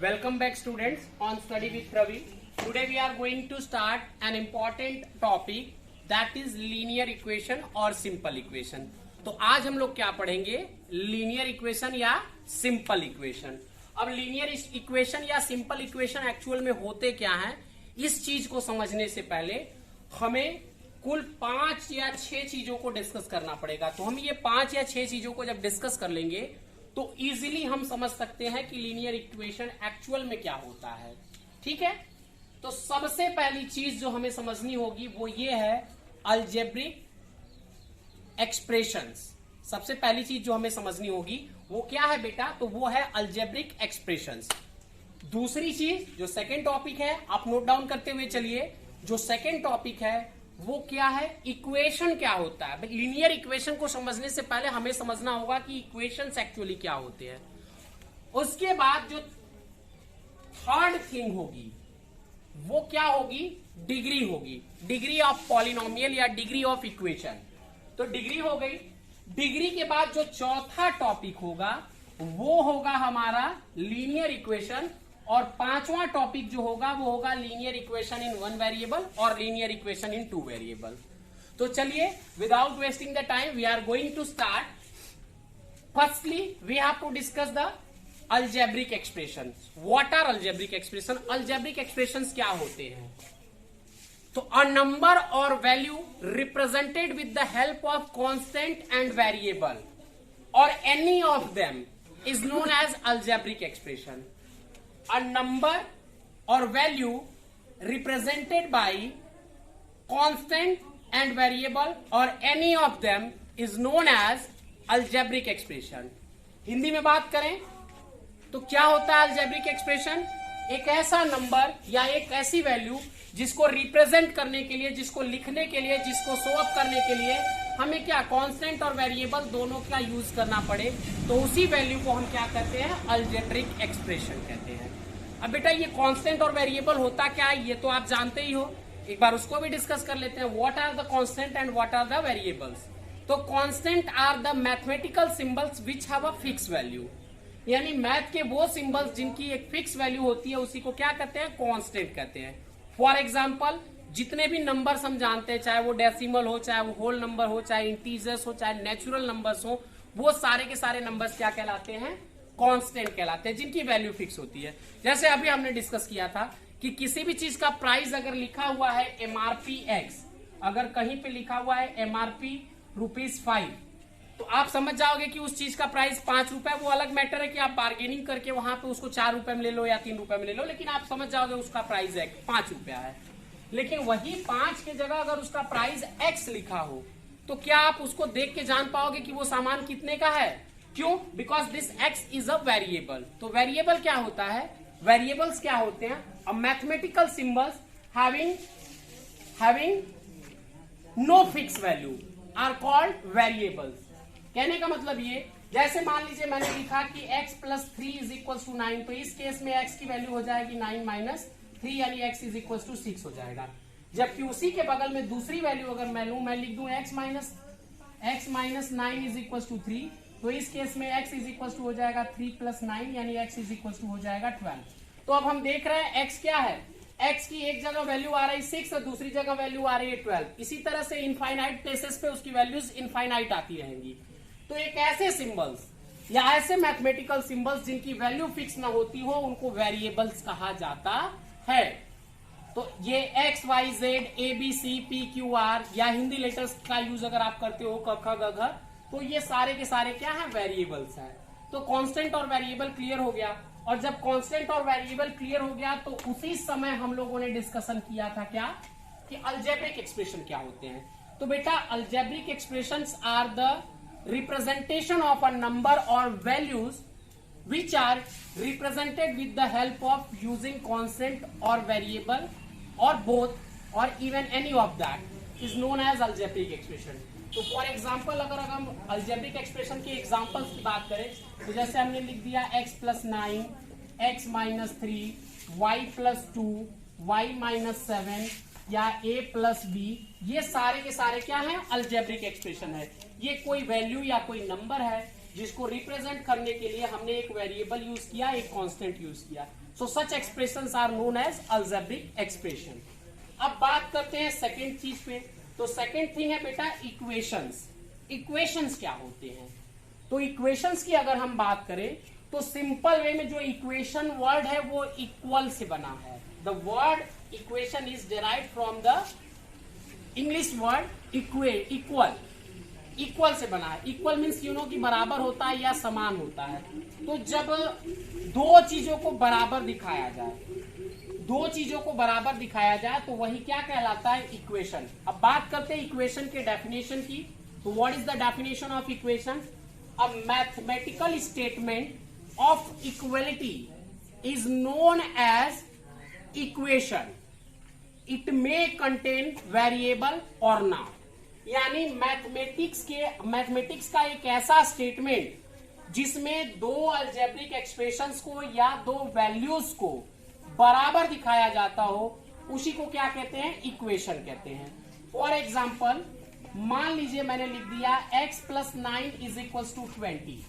Welcome back students on Study with Praveen. Today we are going to start an important topic that is linear equation और simple equation. तो आज हम लोग क्या पढ़ेंगे? linear equation या simple equation. अब linear equation या simple equation एक्चुअल में होते क्या हैं, इस चीज को समझने से पहले हमें कुल 5 या 6 चीजों को डिस्कस करना पड़ेगा. तो हम ये 5 या 6 चीजों को जब डिस्कस कर लेंगे तो इजीली हम समझ सकते हैं कि लीनियर इक्वेशन एक्चुअल में क्या होता है. ठीक है, तो सबसे पहली चीज जो हमें समझनी होगी वो ये है अलजेब्रिक एक्सप्रेशंस. सबसे पहली चीज जो हमें समझनी होगी वो क्या है बेटा, तो वो है अलजेब्रिक एक्सप्रेशंस. दूसरी चीज जो सेकेंड टॉपिक है, आप नोट डाउन करते हुए चलिए, जो सेकेंड टॉपिक है वो क्या है, इक्वेशन क्या होता है. लीनियर इक्वेशन को समझने से पहले हमें समझना होगा कि इक्वेशंस एक्चुअली क्या होते हैं. उसके बाद जो थर्ड थिंग होगी वो क्या होगी, डिग्री होगी, डिग्री ऑफ पॉलिनोमियल या डिग्री ऑफ इक्वेशन. तो डिग्री हो गई. डिग्री के बाद जो चौथा टॉपिक होगा वो होगा हमारा लीनियर इक्वेशन, और पांचवा टॉपिक जो होगा वो होगा linear equation in one variable और linear equation in two variable. तो चलिए without wasting the time we are going to start. Firstly we have to discuss the algebraic expression. What are algebraic expression? Algebraic expressions क्या होते हैं? तो a number और value represented with the help of constant and variable और any of them is known as algebraic expression. A number or value represented by constant and variable or any of them is known as algebraic expression. Hindi में बात करें तो क्या होता है algebraic expression? एक ऐसा नंबर या एक ऐसी वैल्यू जिसको रिप्रेजेंट करने के लिए, जिसको लिखने के लिए, जिसको शो अप करने के लिए हमें क्या कांस्टेंट और वेरिएबल दोनों का यूज करना पड़े, तो उसी वैल्यू को हम क्या कहते हैं, अलजेब्रिक एक्सप्रेशन कहते हैं. अब बेटा ये कांस्टेंट और वेरिएबल होता क्या है ये तो आप जानते ही हो, एक बार उसको भी डिस्कस कर लेते हैं. What are the constant and what are the variables? तो constant are the mathematical symbols which have a fix value. यानी मैथ के वो सिंबल्स जिनकी एक फिक्स वैल्यू होती है उसी को क्या कहते हैं, कांस्टेंट कहते हैं. फॉर एग्जाम्पल जितने भी नंबर्स हम जानते हैं, चाहे वो डेसिमल हो, चाहे वो होल नंबर हो, चाहे इंटीजर्स हो, चाहे नेचुरल नंबर्स हो, वो सारे के सारे नंबर्स क्या कहलाते हैं, कांस्टेंट कहलाते हैं, जिनकी वैल्यू फिक्स होती है. जैसे अभी हमने डिस्कस किया था कि किसी भी चीज का प्राइस अगर लिखा हुआ है एमआरपी एक्स, अगर कहीं पे लिखा हुआ है एमआरपी ₹5, तो आप समझ जाओगे कि उस चीज का प्राइस ₹5. वो अलग मैटर है कि आप बार्गेनिंग करके वहां पे उसको ₹4 में ले लो या ₹3 में ले लो, लेकिन आप समझ जाओगे उसका प्राइस ₹5 है. लेकिन वही 5 की जगह अगर उसका प्राइस एक्स लिखा हो तो क्या आप उसको देख के जान पाओगे कि वो सामान कितने का है? क्यों? Because this x is a variable. तो वेरिएबल क्या होता है, वेरिएबल्स क्या होते हैं, a mathematical symbols having no fix value are called variables. कहने का मतलब ये, जैसे मान लीजिए मैंने लिखा कि x + 3 = 9, तो इस केस में x की वैल्यू हो जाएगी 9 - 3 यानी x = 6 हो जाएगा. जबकि उसी के बगल में दूसरी वैल्यू अगर मैं लूं, मैं लिख दूं x - 9 = 3, तो इस केस में x हो जाएगा 3 + 9 यानी x हो जाएगा 12. तो अब हम देख रहे हैं x क्या है, x की एक जगह वैल्यू आ रही है 6 और दूसरी जगह वैल्यू आ रही है 12. इसी तरह से इनफाइनाइट प्लेसेस पे उसकी वैल्यूज इनफाइनाइट आती रहेंगी. तो एक ऐसे सिंबल्स या ऐसे मैथमेटिकल सिंबल्स जिनकी वैल्यू फिक्स ना होती हो उनको वेरिएबल्स कहा जाता है. तो ये x, y, z, a, b, c, p, q, r या हिंदी लेटर्स का यूज अगर आप करते हो क, ख, ग, घ, तो ये सारे के सारे क्या है, वेरिएबल्स हैं. तो कांस्टेंट और वेरिएबल क्लियर हो गया. और जब कांस्टेंट और वेरिएबल क्लियर हो गया तो उसी समय हम लोगों ने डिस्कशन किया था क्या, कि अलजेब्रिक एक्सप्रेशन क्या होते हैं. तो बेटा algebraic expressions are the representation of a number और values which are represented with the help of using constant or variable or both or even any of that is known as algebraic expression. तो for example अगर हम algebraic expression के examples की बात करें तो जैसे हमने लिख दिया x + 9, x - 3, y + 2, y - 7 या a + b, ये सारे के सारे क्या है, अलजेब्रिक एक्सप्रेशन है. ये कोई वैल्यू या कोई नंबर है जिसको रिप्रेजेंट करने के लिए हमने एक वेरिएबल यूज किया, एक कांस्टेंट यूज किया। So such expressions are known as algebraic expression. अब बात करते हैं सेकेंड चीज पे। तो सेकेंड थिंग है बेटा इक्वेशंस। इक्वेशंस क्या होते हैं? तो इक्वेशंस की अगर हम बात करें तो सिंपल वे में जो इक्वेशन वर्ड है वो इक्वल से बना है। The word equation is derived from the English word equal. Equal से बना है। इक्वल मीन्स यू नो कि बराबर होता है या समान होता है। तो जब दो चीजों को बराबर दिखाया जाए, दो चीजों को बराबर दिखाया जाए तो वही क्या कहलाता है? इक्वेशन। अब बात करते हैं इक्वेशन के डेफिनेशन की। तो what is the definition of equation? A mathematical statement of equality is known as equation. It may contain variable or not. यानी मैथमेटिक्स का एक ऐसा स्टेटमेंट जिसमें दो अलजेब्रिक एक्सप्रेशंस को या दो वैल्यूज को बराबर दिखाया जाता हो, उसी को क्या कहते हैं? इक्वेशन कहते हैं। फॉर एग्जाम्पल मान लीजिए मैंने लिख दिया x plus 9 is equal to 20।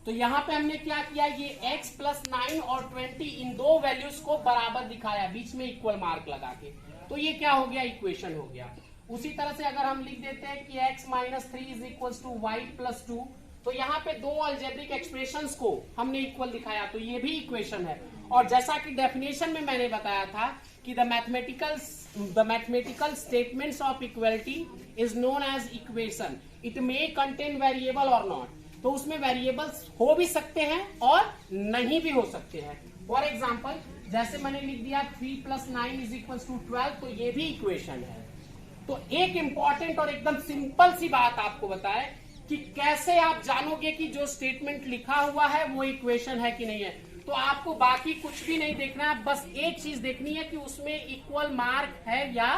तो यहां पे हमने क्या किया? ये x प्लस 9 और 20 इन दो वैल्यूज को बराबर दिखाया, बीच में इक्वल मार्क लगा के। तो ये क्या हो गया? इक्वेशन हो गया। उसी तरह से अगर हम लिख देते हैं कि x minus 3 is equal to y plus 2, तो यहाँ पे दो अल्जेब्रिक एक्सप्रेशंस को हमने इक्वल दिखाया, तो ये भी इक्वेशन है। और जैसा कि डेफिनेशन में मैंने बताया था कि the mathematical statements of equality is known as equation. It may contain variable or not. तो उसमें वेरिएबल्स हो भी सकते हैं और नहीं भी हो सकते हैं। फॉर एग्जाम्पल जैसे मैंने लिख दिया 3 प्लस 9 इज इक्वल टू 12, तो ये भी इक्वेशन है। तो एक इंपॉर्टेंट और एकदम सिंपल सी बात आपको बताए कि कैसे आप जानोगे कि जो स्टेटमेंट लिखा हुआ है वो इक्वेशन है कि नहीं है। तो आपको बाकी कुछ भी नहीं देखना है, बस एक चीज देखनी है कि उसमें इक्वल मार्क है या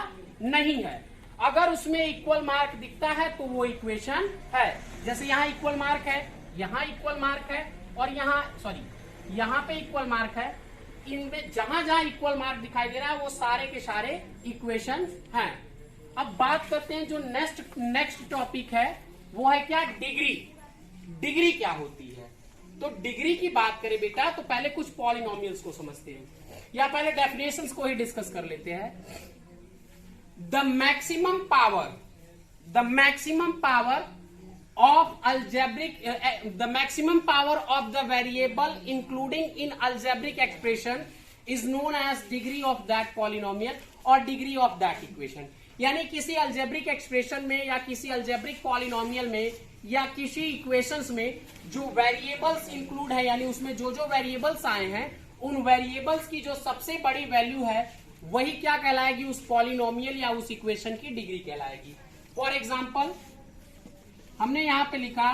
नहीं है। अगर उसमें इक्वल मार्क दिखता है तो वो इक्वेशन है। जैसे यहाँ इक्वल मार्क है, यहाँ इक्वल मार्क है और यहाँ पे इक्वल मार्क है। इनमें जहां जहां इक्वल मार्क दिखाई दे रहा है वो सारे के सारे इक्वेशन हैं। अब बात करते हैं जो नेक्स्ट टॉपिक है वो है क्या? डिग्री। डिग्री क्या होती है? तो डिग्री की बात करें बेटा तो पहले कुछ पॉलिनोमियल्स को समझते हैं या पहले डेफिनेशंस को ही डिस्कस कर लेते हैं। The maximum power of algebraic the maximum power of the variable including in algebraic expression is known as degree of that polynomial or degree of that equation. यानी किसी अलजेब्रिक एक्सप्रेशन में या किसी algebraic polynomial में या किसी equations में जो वेरिएबल्स इंक्लूड है, यानी उसमें जो जो वेरिएबल्स आए हैं उन वेरिएबल्स की जो सबसे बड़ी वैल्यू है वही क्या कहलाएगी? उस पॉलिनोमियल या उस इक्वेशन की डिग्री कहलाएगी। फॉर एग्जाम्पल हमने यहां पे लिखा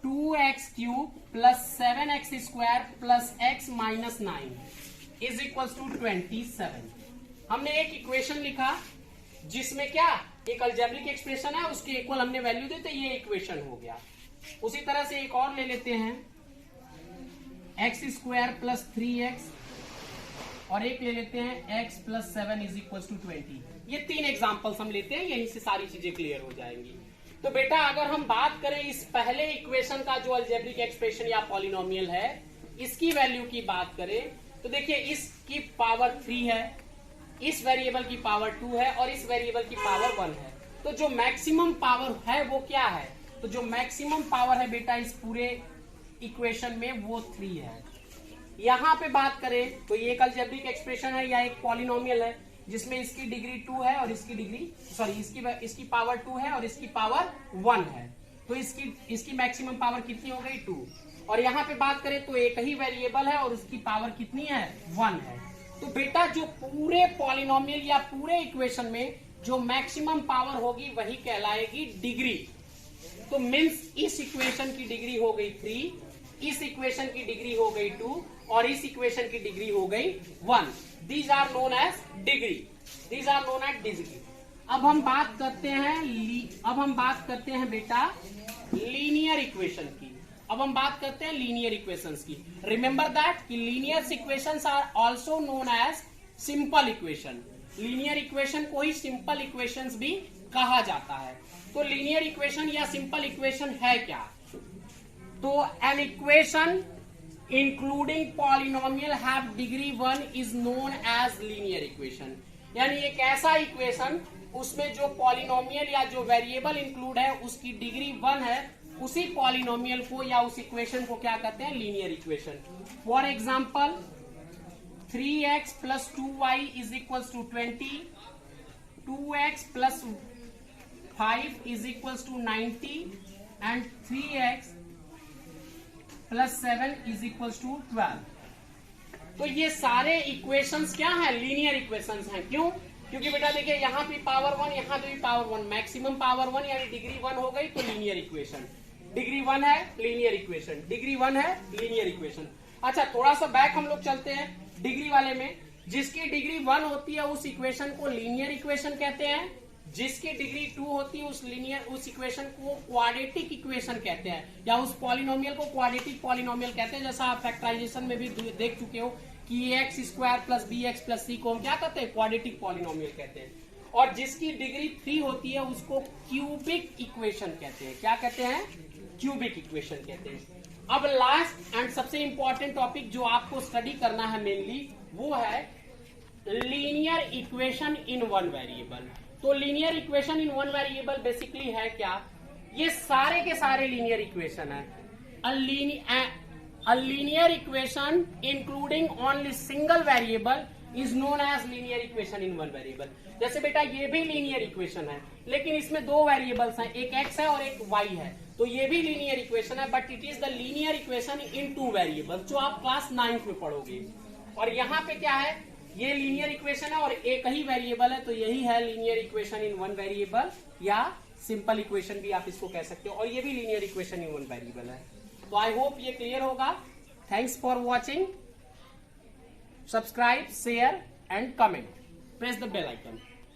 2x³ plus 7x² plus x minus 9 is equal to 27। हमने एक इक्वेशन लिखा जिसमें क्या एक अलजेब्रिक एक्सप्रेशन है, उसके इक्वल हमने वैल्यू देते, ये इक्वेशन हो गया। उसी तरह से एक और ले लेते हैं x² प्लस 3x और एक ले लेते हैं x plus 7 is equal to 20। ये तीन एग्जांपल्स हम लेते हैं, यहीं से सारी चीजें क्लियर हो जाएंगी। तो बेटा अगर हम बात करें इस पहले इक्वेशन का जो अलजेब्रिक एक्सप्रेशन या पॉलिनोमियल है, इसकी वैल्यू की बात करें तो देखिए इसकी पावर 3 है, इस वेरिएबल की पावर 2 है और इस वेरिएबल की पावर 1 है। तो जो मैक्सिमम पावर है वो क्या है? तो जो मैक्सिमम पावर है बेटा इस पूरे इक्वेशन में वो 3 है। यहां पे बात करें तो ये एक अलजेब्रिक एक्सप्रेशन है या एक पॉलिनोमियल है जिसमें इसकी डिग्री 2 है और इसकी पावर 2 है और इसकी पावर 1 है। तो इसकी मैक्सिमम पावर कितनी हो गई? 2। और यहां पे बात करें तो एक ही वेरिएबल है और उसकी पावर कितनी है? 1 है। तो बेटा जो पूरे पॉलिनोमियल या पूरे इक्वेशन में जो मैक्सिमम पावर होगी वही कहलाएगी डिग्री। तो मीन्स इस इक्वेशन की डिग्री हो गई 3, इस इक्वेशन की डिग्री हो गई 2 और इस इक्वेशन की डिग्री हो गई 1। These are known as degree. अब हम बात करते हैं बेटा लीनियर इक्वेशन की। अब हम बात करते हैं लीनियर इक्वेशंस की। रिमेंबर दैट कि linear equations are also known as simple equation. Linear equation को ही सिंपल इक्वेशंस भी कहा जाता है। तो लीनियर इक्वेशन या सिंपल इक्वेशन है क्या? तो an equation including polynomial have degree 1 is known as linear equation. यानी एक ऐसा इक्वेशन उसमें जो पॉलिनोमियल या जो वेरिएबल इंक्लूड है उसकी डिग्री 1 है, उसी पॉलिनोमियल को या उस इक्वेशन को क्या कहते हैं? Linear equation. For example 3x plus 2y is equal to 20, 2x plus 5 is equal to 90 and 3x plus 7 is equal to 12। तो ये सारे इक्वेशंस क्या हैं? लीनियर इक्वेशंस हैं। क्यों? क्योंकि बेटा देखिए यहाँ भी पावर 1, यहाँ पे भी पावर 1, मैक्सिमम पावर 1 यानी डिग्री 1 हो गई तो लीनियर इक्वेशन। डिग्री 1 है लीनियर इक्वेशन, डिग्री 1 है लीनियर इक्वेशन। अच्छा थोड़ा सा बैक हम लोग चलते हैं डिग्री वाले में। जिसकी डिग्री 1 होती है उस इक्वेशन को लीनियर इक्वेशन कहते हैं, जिसकी डिग्री 2 होती है उस इक्वेशन को क्वाड्रेटिक इक्वेशन कहते हैं, या उस पॉलिनोमियल को क्वाड्रेटिक पॉलिनोमियल कहते हैं। जैसा आप फैक्टराइजेशन में भी देख चुके हो कि x square plus b x plus c को हम क्या कहते हैं? क्वाड्रेटिक पॉलिनोमियल कहते हैं। और जिसकी डिग्री 3 होती है उसको क्यूबिक इक्वेशन कहते हैं। क्या कहते हैं? क्यूबिक इक्वेशन कहते हैं। अब लास्ट एंड सबसे इंपॉर्टेंट टॉपिक जो आपको स्टडी करना है मेनली, वो है linear equation in one variable. तो linear equation in one variable basically है क्या? ये सारे के सारे लीनियर इक्वेशन है। A linear equation including only single variable is known as linear equation in one variable। जैसे बेटा ये भी लीनियर इक्वेशन है लेकिन इसमें दो वेरिएबल्स हैं, एक x है और एक y है, तो ये भी लीनियर इक्वेशन है but it is the linear equation in two variables, जो आप क्लास 9th में पढ़ोगे। और यहाँ पे क्या है? ये लीनियर इक्वेशन है और एक ही वेरिएबल है, तो यही है linear equation in one variable, या सिंपल इक्वेशन भी आप इसको कह सकते हो। और ये भी linear equation in one variable है। तो आई होप ये क्लियर होगा। Thanks for watching. Subscribe, share and comment, press the bell icon.